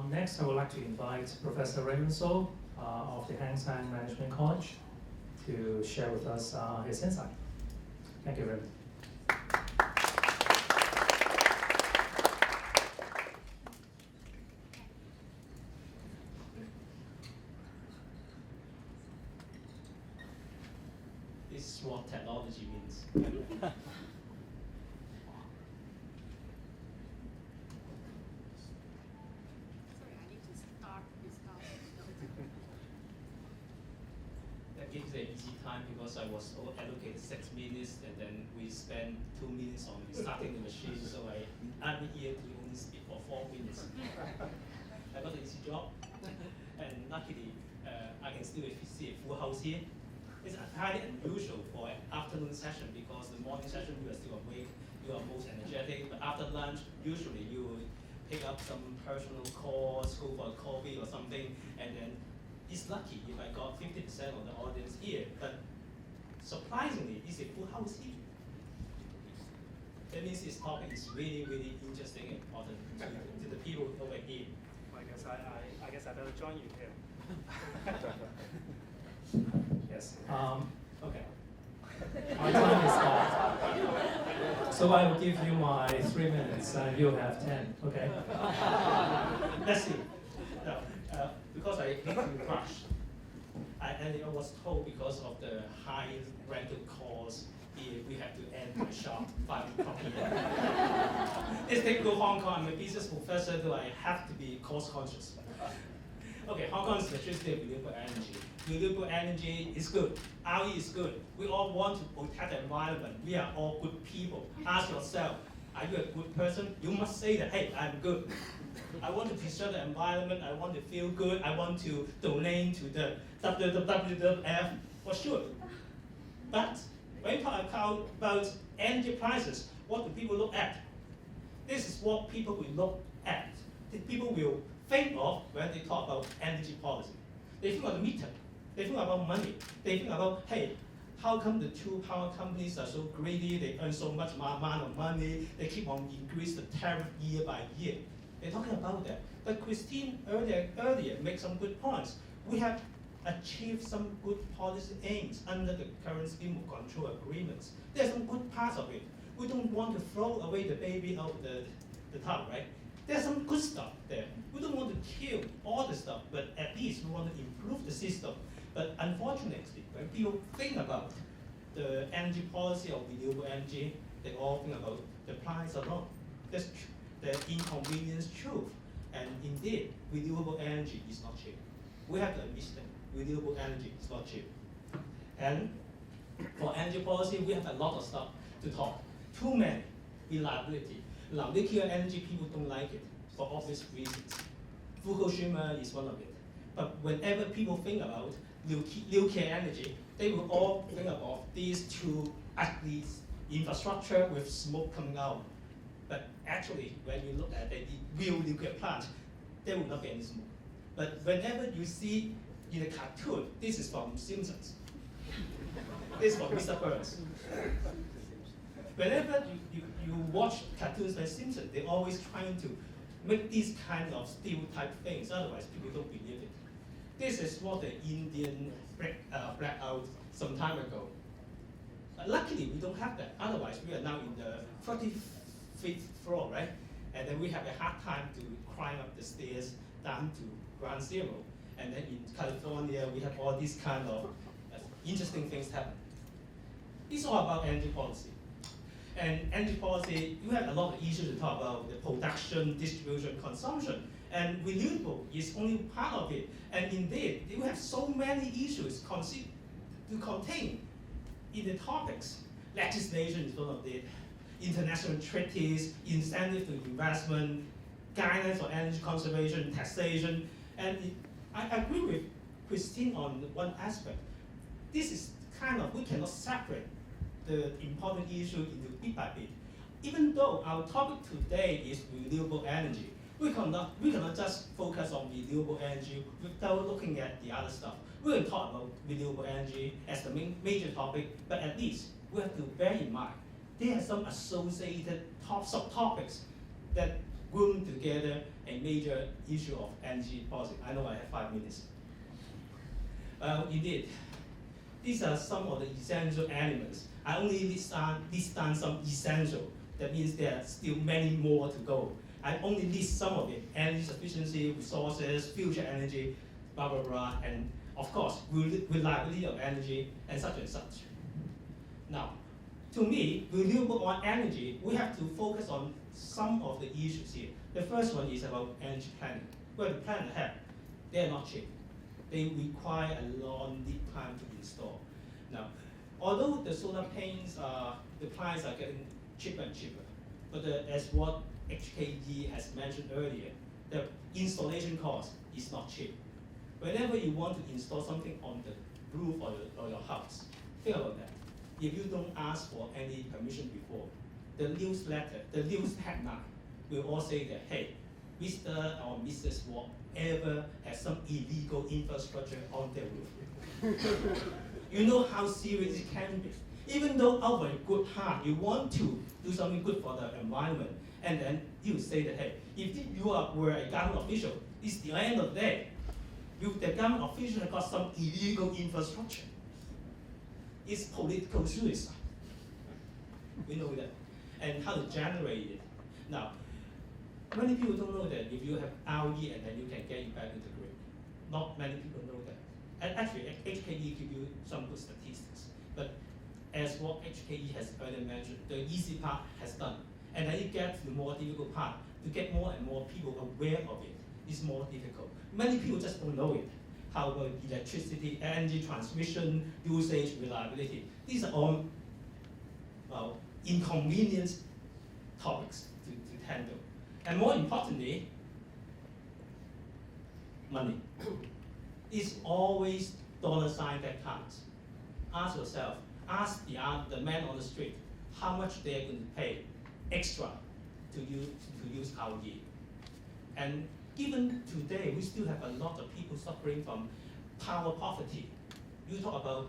Next, I would like to invite Professor Raymond of the Seng Management College to share with us his insight. Thank you, Raymond. This is what technology means. That gives an easy time because I was allocated 6 minutes and then we spent 2 minutes on restarting the machine, so I'm here to only speak for 4 minutes. I got an easy job, and luckily I can still see a full house here. It's highly unusual for an afternoon session because the morning session you are still awake, you are most energetic, but after lunch, usually you will pick up some personal calls, go for a coffee or something, and then it's lucky if I got 50% of the audience here, but surprisingly, it's a full house here. That means this topic is really, really interesting and important to the people over here. I guess I better join you here. Yes. Okay. My time is up. So I will give you my 3 minutes and you'll have 10, okay? Let's see. No, because I need to rush. And I was told because of the high rental costs, we have to end my shop 5 o'clock p.m. It's typical Hong Kong. I'm a business professor, so I have to be cost conscious. Okay, Hong Kong is the city of renewable energy. Renewable energy is good. RE is good. We all want to protect the environment. We are all good people. Ask yourself, are you a good person? You must say that, hey, I'm good. I want to preserve the environment. I want to feel good. I want to donate to the WWF, for sure. But when you talk about energy prices, what do people look at? This is what people will look at. The people will think of when they talk about energy policy. They think of the meter. They think about money. They think about, hey, how come the two power companies are so greedy? They earn so much amount of money. They keep on increase the tariff year by year. They're talking about that. But Christine earlier made some good points. We have achieved some good policy aims under the current scheme of control agreements. There's some good parts of it. We don't want to throw away the baby out of the tub, right? There's some good stuff there. We don't want to kill all the stuff, but at least we want to improve the system. But unfortunately, when people think about the energy policy of renewable energy, they all think about the price alone. That's the inconvenience truth. And indeed, renewable energy is not cheap. We have to admit that renewable energy is not cheap. And for energy policy, we have a lot of stuff to talk. Too many. Reliability. Now, nuclear energy, people don't like it for obvious reasons. Fukushima is one of it. But whenever people think about nuclear energy, they will all think about these two ugly infrastructure with smoke coming out. But actually, when you look at the real nuclear plant, there will not be any smoke. But whenever you see in a cartoon, this is from Simpsons. This is from Mr. Burns. Whenever you watch cartoons by Simpsons, they're always trying to make these kind of stereotype things, otherwise people don't believe it. This is what the Indian black out some time ago. Luckily, we don't have that. Otherwise, we are now in the 35th floor, right? And then we have a hard time to climb up the stairs down to ground zero. And then in California, we have all these kind of interesting things happen. It's all about energy policy. And energy policy, you have a lot of issues to talk about, the production, distribution, consumption. And renewable is only part of it. And indeed, you have so many issues to contain in the topics. Legislation is one of it. International treaties, incentive to investment, guidance for energy conservation, taxation. And I agree with Christine on one aspect. This is kind of, we cannot separate the important issue into bit by bit. Even though our topic today is renewable energy, we cannot just focus on renewable energy without looking at the other stuff. We can talk about renewable energy as the major topic, but at least we have to bear in mind there are some associated subtopics that room together a major issue of energy policy. I know I have 5 minutes. Indeed, these are some of the essential elements. I only list down some essential. That means there are still many more to go. I only list some of it: energy sufficiency, resources, future energy, blah, blah, blah, and of course, reliability of energy, and such and such. Now, to me, renewable energy, we have to focus on some of the issues here. The first one is about energy planning. Well, the plan ahead, they're not cheap. They require a long lead time to install. Now, although the solar paints, the price are getting cheaper and cheaper, but as what HKE has mentioned earlier, the installation cost is not cheap. Whenever you want to install something on the roof or your house, think about that. If you don't ask for any permission before, the newsletter, the news headline will all say that, hey, Mr. or Mrs. whatever has some illegal infrastructure on their roof. You know how serious it can be. Even though out of a good heart, you want to do something good for the environment, and then you say that, hey, if you were a government official, it's the end of the day. The government official has got some illegal infrastructure. It's political suicide. We know that. And how to generate it. Now, many people don't know that if you have RE and then you can get it back into the grid. Not many people know that. And actually, HKE give you some good statistics. But as what HKE has earlier mentioned, the easy part has done. And then you get to the more difficult part. To get more and more people aware of it is more difficult. Many people just don't know it. How about electricity, energy transmission, usage, reliability? These are all inconvenient topics to handle. And more importantly, money. It's always dollar sign that counts. Ask yourself, ask the man on the street how much they're going to pay extra to use RE. And even today, we still have a lot of people suffering from power poverty. You talk about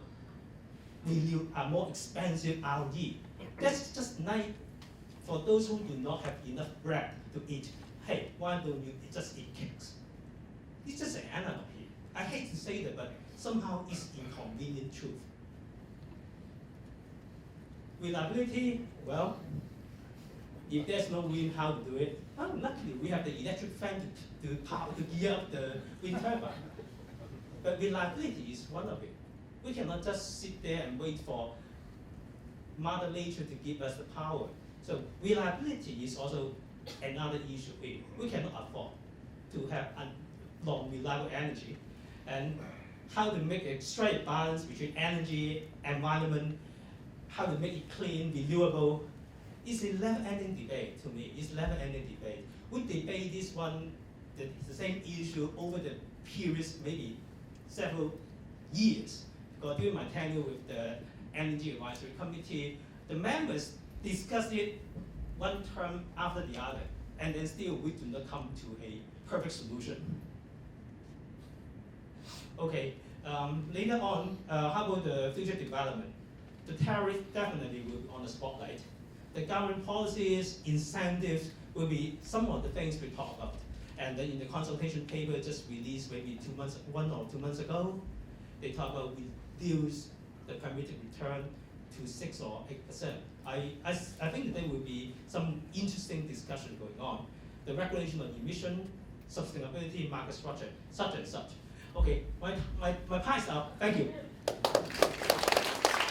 more expensive RE. That's just nice for those who do not have enough bread to eat. Hey, why don't you just eat cakes? It's just an analogy. I hate to say that, but somehow it's inconvenient truth. Reliability, well, if there's no wind, how to do it? Well, luckily we have the electric fan to gear up the wind turbine. But reliability is one of it. We cannot just sit there and wait for Mother Nature to give us the power. So reliability is also another issue here. We cannot afford to have non-reliable energy. And how to make a straight balance between energy, environment, how to make it clean, renewable. It's a never-ending debate to me. It's never-ending debate. We debate this one, the same issue over the periods, maybe several years. Because during my tenure with the Energy Advisory Committee, the members discussed it one term after the other, and then still we do not come to a perfect solution. Okay, later on, how about the future development? The tariff definitely will be on the spotlight. The government policies, incentives will be some of the things we talk about. And then in the consultation paper just released maybe 1 or 2 months ago, they talk about reduce the permitted return to 6 or 8%. I think that there will be some interesting discussion going on. The regulation on emission, sustainability, market structure, such and such. Okay, my time is up. Thank you.